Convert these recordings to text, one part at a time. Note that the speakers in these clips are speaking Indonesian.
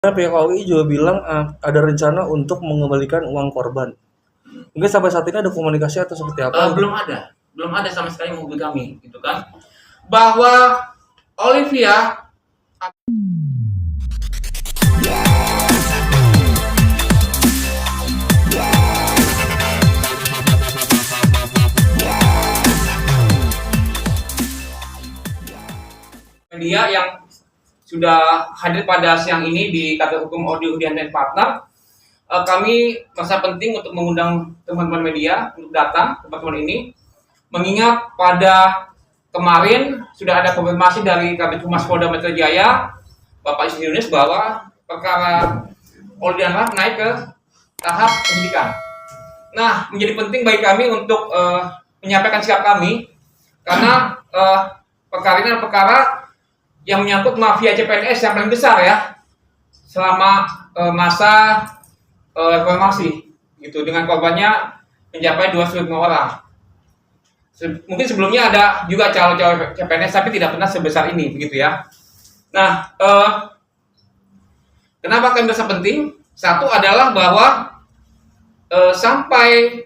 Karena pihak OI juga bilang ada rencana untuk mengembalikan uang korban. Mungkin sampai saat ini ada komunikasi atau seperti apa? Belum ada sama sekali mobil kami, gitu kan? Bahwa Olivia media yang sudah hadir pada siang ini di kantor hukum Audio Udian dan Partner, kami merasa penting untuk mengundang teman-teman media untuk datang ke pertemuan ini, mengingat pada kemarin sudah ada konfirmasi dari Kabid Humas Polda Metro Jaya, Bapak Isni Yunus, bahwa perkara Audio dan naik ke tahap penyidikan. Nah, menjadi penting bagi kami untuk menyampaikan sikap kami, karena perkara ini adalah perkara yang menyangkut mafia CPNS yang paling besar ya selama masa reformasi, gitu, dengan korbannya mencapai 205 orang. Mungkin sebelumnya ada juga calon-calon CPNS tapi tidak pernah sebesar ini, begitu ya. Nah, kenapa kami merasa penting? Satu adalah bahwa sampai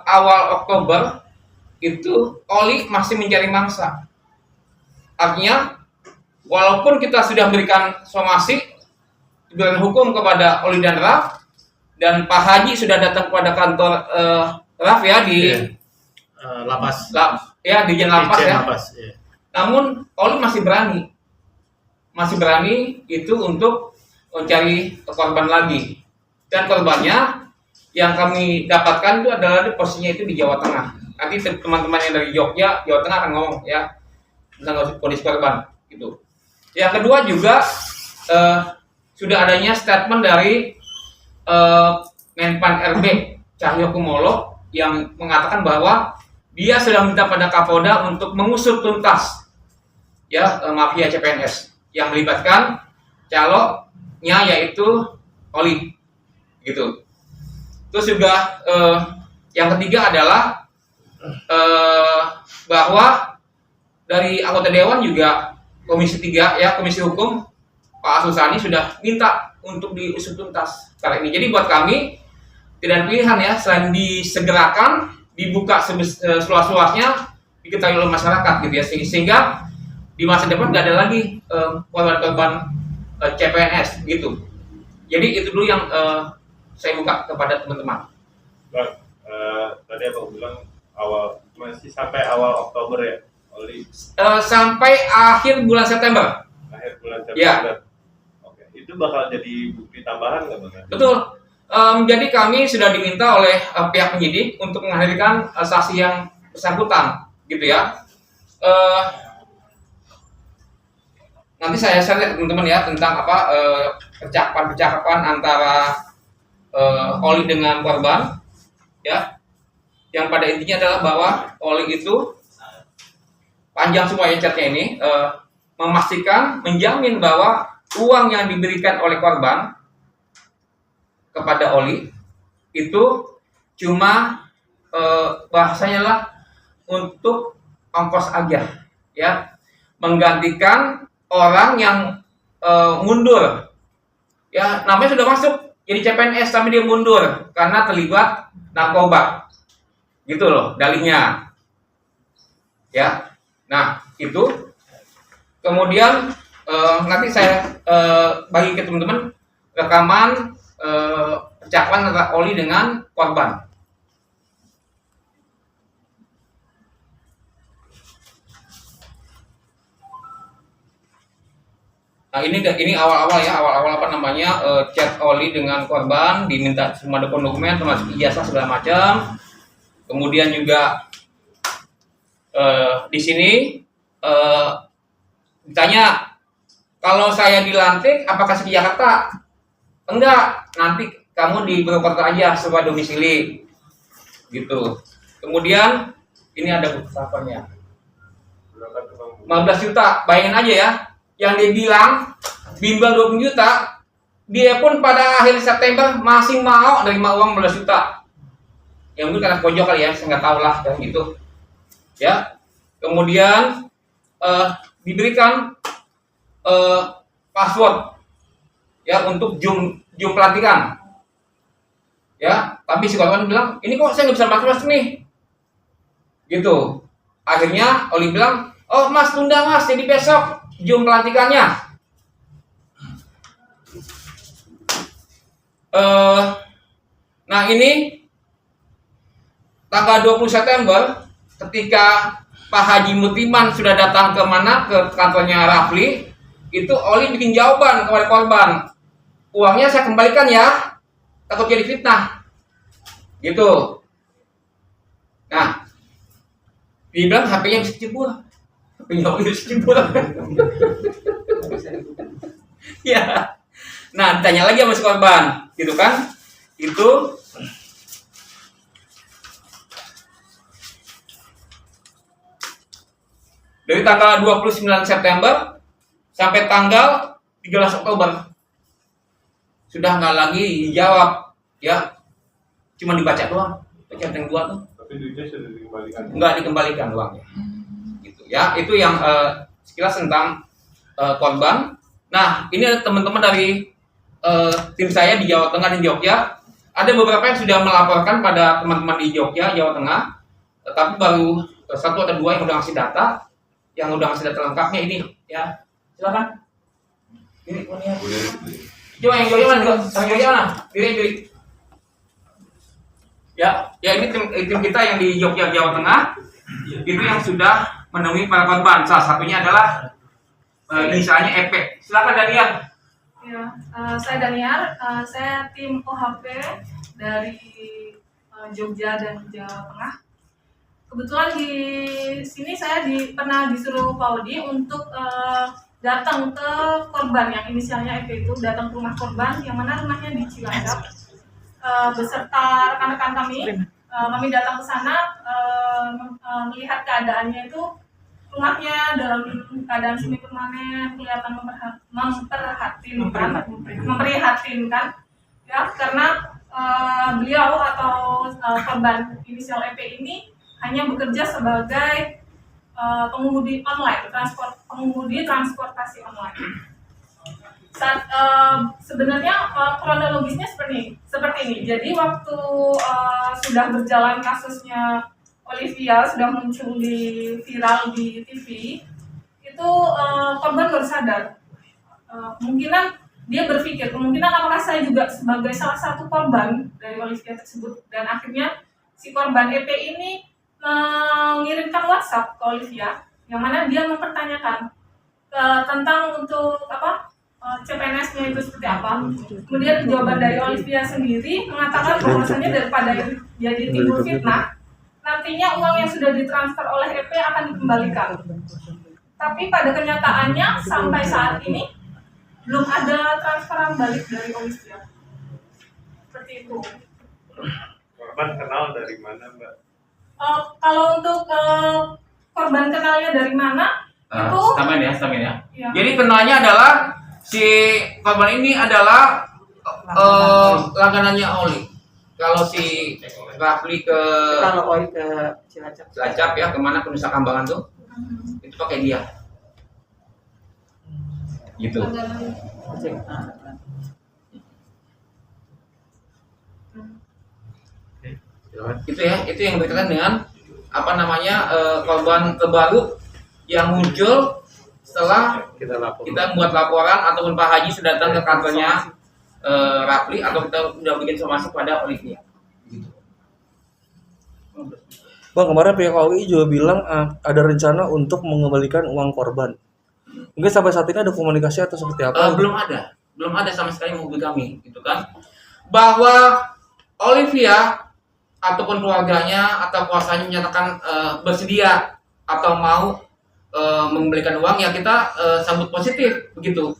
awal Oktober itu Oli masih mencari mangsa. Artinya, walaupun kita sudah memberikan somasi diberikan hukum kepada Oli dan Raf, dan Pak Haji sudah datang kepada kantor Raf ya di lapas, ya di lapas ya. Ya. Namun Oli masih berani itu untuk mencari korban lagi, dan korbannya yang kami dapatkan itu adalah posisinya itu di Jawa Tengah. Nanti teman-teman yang dari Jogja, Jawa Tengah akan ngomong ya tentang kondisi korban gitu. Yang kedua juga sudah adanya statement dari Menpan RB Cahyokumolo yang mengatakan bahwa dia sudah minta pada Kapolda untuk mengusut tuntas ya mafia CPNS yang melibatkan calonnya yaitu Oli gitu. Terus juga yang ketiga adalah bahwa dari anggota dewan juga Komisi 3 ya, Komisi Hukum, Pak Asusani sudah minta untuk diusut tuntas kali ini. Jadi buat kami tidak ada pilihan ya selain disegerakan, dibuka seluas-luasnya, diketahui oleh masyarakat gitu ya, sehingga di masa depan nggak ada lagi korban-korban CPNS gitu. Jadi itu dulu yang saya buka kepada teman-teman. Bang, tadi abang bilang masih sampai awal Oktober ya, Oli? Sampai akhir bulan September. Akhir bulan September. Ya. Oke, itu bakal jadi bukti tambahan nggak bang? Betul. Jadi kami sudah diminta oleh pihak penyidik untuk menghadirkan saksi yang bersangkutan, gitu ya. Nanti saya share teman-teman ya tentang apa percakapan antara Oli dengan korban, ya. Yang pada intinya adalah bahwa Oli itu panjang semua ya chatnya ini, memastikan, menjamin bahwa uang yang diberikan oleh korban kepada Oli itu cuma bahasanya lah untuk ongkos aja, ya, menggantikan orang yang mundur, ya, namanya sudah masuk jadi CPNS tapi dia mundur karena terlibat narkoba, gitu loh dalihnya, ya. Nah itu kemudian nanti saya bagi ke teman-teman rekaman percakapan antara Oli dengan korban. Nah ini awal-awal ya, awal-awal apa namanya chat Oli dengan korban, diminta semua dokumen termasuk ijazah segala macam. Kemudian juga di sini ditanya, kalau saya dilantik apakah di Jakarta? Enggak, nanti kamu di Purwokerto aja sebagai domisili, gitu. Kemudian ini ada bukti lapornya, 15 juta, bayangin aja ya, yang dia bilang bimbel 20 juta, dia pun pada akhir September masih mau nerima uang 15 juta. Yang mungkin karena pojok kali ya, saya nggak tahu lah kayak gitu, ya. Kemudian diberikan password ya untuk Zoom pelantikan. Ya, tapi si korban bilang, ini kok saya nggak bisa pakai masker nih, gitu. Akhirnya Oli bilang, oh mas tunda mas, jadi besok Zoom pelantikannya. Nah ini tanggal 20 September ketika Pak Haji Mutiman sudah datang ke mana, ke kantornya Rafli, itu Oli bikin jawaban kepada korban, uangnya saya kembalikan ya, takut jadi fitnah, gitu. Nah, dia bilang HP-nya bisa jebol, HP-nya Oli bisa jebol. Ya, nah ditanya lagi sama si korban, gitu kan? Itu dari tanggal 29 September sampai tanggal 13 Oktober sudah nggak lagi dijawab, ya, cuma dibaca doang, baca yang dua tuh, Tapi duitnya sudah dikembalikan. nggak dikembalikan uangnya, gitu ya. Itu yang sekilas tentang korban. Nah, ini ada teman-teman dari tim saya di Jawa Tengah dan Jogja. Ada beberapa yang sudah melaporkan pada teman-teman di Jogja, Jawa Tengah, tapi baru satu atau dua yang udah ngasih data, lengkapnya ini, ya. Silakan. Ini punya. Coba yang Jogja mana? Yang Jogja mana? Diri. Ya, ini tim kita yang di Jogja, Jawa Tengah, itu yang sudah menemui para korban. Salah satunya adalah misalnya EP. Silakan Daniar. Ya, saya Daniar, saya tim OHP dari Jogja dan Jawa Tengah. Kebetulan di sini saya pernah disuruh Pak Odi untuk datang ke korban yang inisialnya EP itu, datang ke rumah korban yang mana rumahnya di Cilacap, beserta rekan-rekan kami. Kami datang ke sana melihat keadaannya itu. Rumahnya dalam keadaan semi permanen, kelihatan memprihatinkan, ya, karena beliau atau korban inisial EP ini hanya bekerja sebagai pengemudi online, pengemudi transportasi online. Sebenarnya kronologisnya seperti ini. Jadi waktu sudah berjalan kasusnya Olivia, sudah muncul viral di TV, itu korban baru sadar. Kemungkinan dia berpikir, apakah saya juga sebagai salah satu korban dari Olivia tersebut, dan akhirnya si korban EP ini mengirimkan WhatsApp ke Olivia, yang mana dia mempertanyakan tentang untuk CPNS-nya itu seperti apa. Kemudian jawaban dari Olivia sendiri mengatakan bahwasannya daripada jadi timbul fitnah, nantinya uang yang sudah ditransfer oleh EP akan dikembalikan. Tapi pada kenyataannya sampai saat ini belum ada transferan balik dari Olivia. Seperti itu. Korban kenal dari mana, Mbak? Kalau untuk korban kenalnya dari mana, itu Samain ya. ya. Jadi kenalnya adalah si korban ini adalah langganannya Oli. Kalau si Rafli Kalau Oli ke Cilacap ya, kemana, ke Nusa Kambangan tuh, itu pakai dia, gitu. Itu yang berkaitan dengan korban terbaru yang muncul setelah kita membuat laporan ataupun Pak Haji sudah datang ke kantornya Rafli, atau kita sudah bikin somasi pada Olivia. Gitu. Bang, kemarin pihak OI juga bilang ada rencana untuk mengembalikan uang korban. Mungkin sampai saat ini ada komunikasi atau seperti apa? Belum ada sama sekali menghubungi kami, gitu kan? Bahwa Olivia ataupun keluarganya atau kuasanya menyatakan bersedia atau mau mengembalikan uang, ya kita sambut positif, begitu.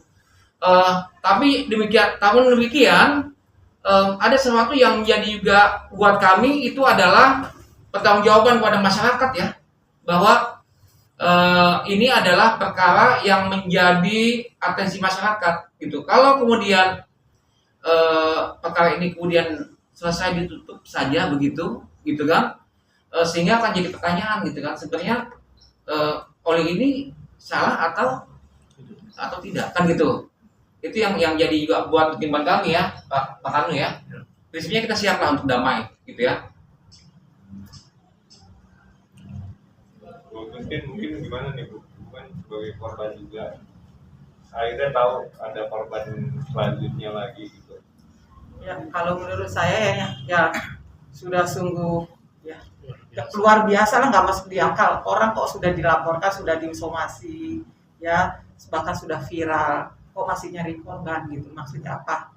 Tapi demikian, ada sesuatu yang menjadi juga buat kami itu adalah pertanggungjawaban kepada masyarakat, ya, bahwa ini adalah perkara yang menjadi atensi masyarakat, gitu. Kalau kemudian perkara ini kemudian selesai ditutup saja begitu, gitu kan, sehingga akan jadi pertanyaan, gitu kan, sebenarnya Oli ini salah atau tidak, kan gitu. Itu yang jadi juga buat pertimbangan kami ya, Pak Kanu ya. Prinsipnya kita siap lah untuk damai, gitu ya. Bu mungkin gimana nih Bu? Bukan sebagai korban juga. Akhirnya tahu ada korban selanjutnya lagi gitu. Ya, kalau menurut saya ya sudah sungguh ya luar biasa lah, nggak masuk di akal. Orang kok sudah dilaporkan, sudah diinsomasi, ya bahkan sudah viral, kok masih nyari korban gitu. Maksudnya apa?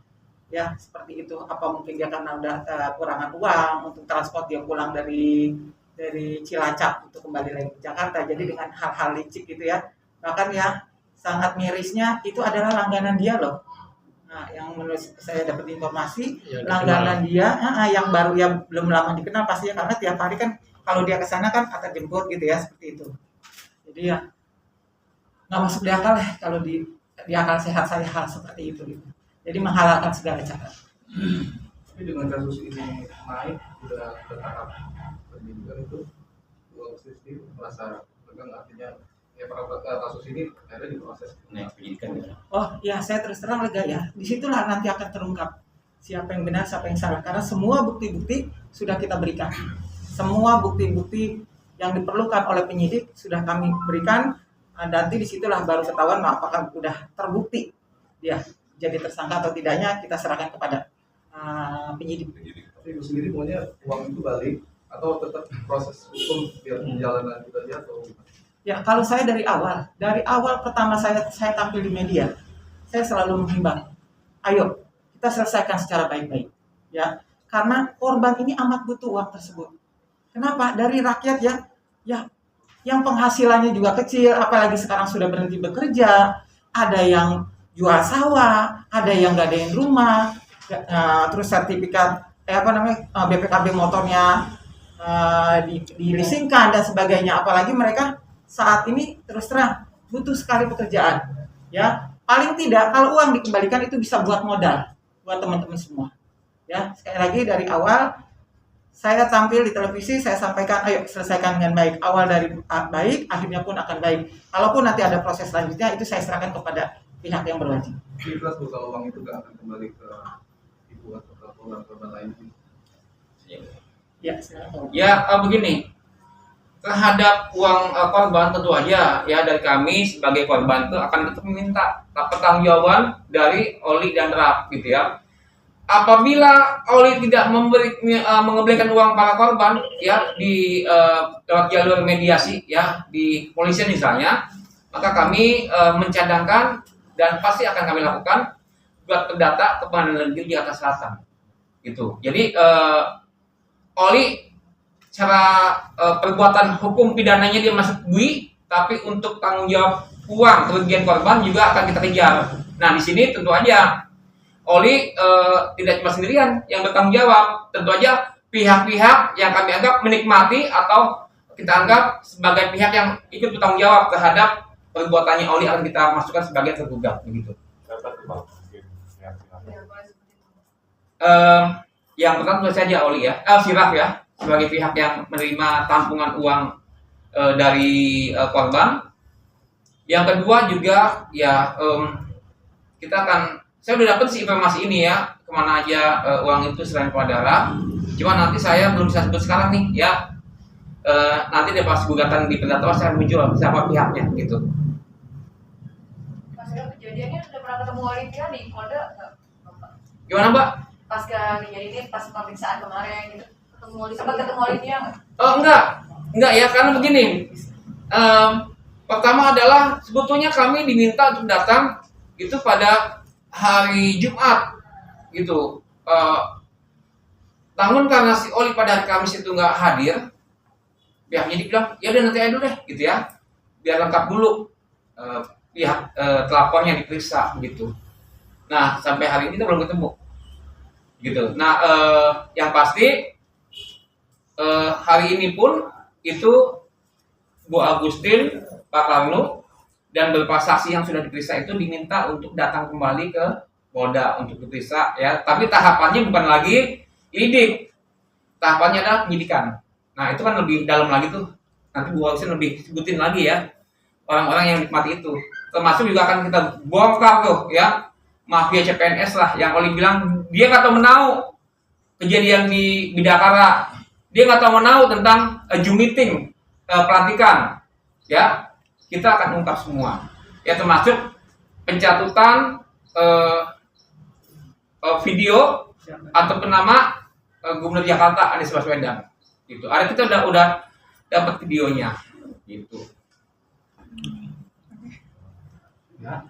Ya seperti itu. Apa mungkin dia karena udah kekurangan uang untuk transport, dia pulang dari Cilacap untuk kembali lagi ke Jakarta. Jadi dengan hal-hal licik gitu ya. Bahkan ya sangat mirisnya itu adalah langganan dia loh. Nah, yang menurut saya dapat informasi, Ya, langganan dia yang baru, yang belum lama dikenal pastinya, karena tiap hari kan kalau dia ke sana kan akan jemput gitu ya, seperti itu. Jadi ya nggak masuk di akal ya kalau di akal sehat saya hal seperti itu gitu. Jadi menghalalkan segala cara. Tapi dengan kasus ini naik sudah ke tahap penyidikan itu, sendiri merasa tegang, artinya ya kasus ini akhirnya diproses. Nah, penyidikan ya. Oh ya, saya terus terang lega ya. Disitulah nanti akan terungkap siapa yang benar, siapa yang salah. Karena semua bukti-bukti sudah kita berikan. Semua bukti-bukti yang diperlukan oleh penyidik sudah kami berikan. Nanti disitulah baru ketahuan apakah sudah terbukti dia jadi tersangka atau tidaknya, kita serahkan kepada penyidik. Tapi Ibu sendiri maunya uang itu balik atau tetap proses hukum biar berjalan lanjut aja atau gimana? Ya, kalau saya dari awal pertama saya tampil di media, saya selalu menghimbau, ayo kita selesaikan secara baik-baik, ya, karena korban ini amat butuh uang tersebut. Kenapa? Dari rakyat ya yang penghasilannya juga kecil, apalagi sekarang sudah berhenti bekerja, ada yang jual sawah, ada yang gadain rumah, terus sertifikat BPKB motornya dileasingkan dan sebagainya, apalagi mereka saat ini terus terang butuh sekali pekerjaan, ya. Paling tidak kalau uang dikembalikan itu bisa buat modal buat teman-teman semua, ya. Sekali lagi dari awal saya tampil di televisi, saya sampaikan ayo selesaikan dengan baik, awal dari baik, akhirnya pun akan baik. Kalaupun nanti ada proses selanjutnya itu saya serahkan kepada pihak yang berwajib. Ikhlas Bu kalau uang itu nggak akan kembali ke ibu atau ke korban lain? Ya, silakan. Ya, begini. Terhadap uang korban tentu aja ya dari kami sebagai korban itu akan tetap meminta pertanggungjawaban dari Oli dan Rap gitu ya. Apabila Oli tidak mengembalikan uang para korban ya di lewat jalur mediasi ya di polisian misalnya, maka kami mencadangkan dan pasti akan kami lakukan buat perdata ke Pengadilan Negeri Jakarta Selatan gitu. Jadi Oli cara perbuatan hukum pidananya dia masuk bui, tapi untuk tanggung jawab uang kerugian korban juga akan kita kejar. Nah di sini tentu aja Oli tidak cuma sendirian yang bertanggung jawab, tentu aja pihak-pihak yang kami anggap menikmati atau kita anggap sebagai pihak yang ikut bertanggung jawab terhadap perbuatannya Oli akan kita masukkan sebagai tergugat begitu. Yang pertama tentu saja Oli ya, Siraf ya, sebagai pihak yang menerima tampungan uang dari korban. Yang kedua juga ya kita akan, saya udah dapat sih informasi ini ya, kemana aja uang itu selain kepada Rap. Cuma nanti saya belum bisa sebut sekarang nih ya. Nanti deh pas gugatan di pendata saya muncul siapa pihaknya gitu. Pas kejadiannya sudah pernah ketemu Olivia di Polda nggak? Gimana Mbak? Pas kejadian ini, pas pemeriksaan kemarin gitu, sempat ketemu Olivia nggak? Oh enggak ya, karena begini. Pertama adalah sebetulnya kami diminta untuk datang itu pada hari Jumat gitu. Namun karena si Oli pada hari Kamis itu nggak hadir, pihaknya dibilang ya udah nanti aja dulu deh gitu ya, biar lengkap dulu pihak telapornya diperiksa gitu. Nah sampai hari ini kita belum ketemu gitu. Nah yang pasti hari ini pun itu Bu Agustin, Pak Karno dan beberapa saksi yang sudah diperiksa itu diminta untuk datang kembali ke Polda untuk diperiksa ya. Tapi tahapannya bukan lagi lidik, tahapannya adalah penyidikan. Nah itu kan lebih dalam lagi tuh. Nanti Bu Agustin lebih sebutin lagi ya orang-orang yang nikmati itu. Termasuk juga akan kita bongkar tuh ya mafia CPNS lah, yang Oli bilang dia nggak tahu menau kejadian di Bidakara, dia nggak tahu menau tentang Zoom meeting pelantikan, ya kita akan ungkap semua, ya termasuk pencatutan video ataupun nama Gubernur Jakarta Anies Baswedan, gitu. Ada kita udah dapat videonya, gitu. Ya.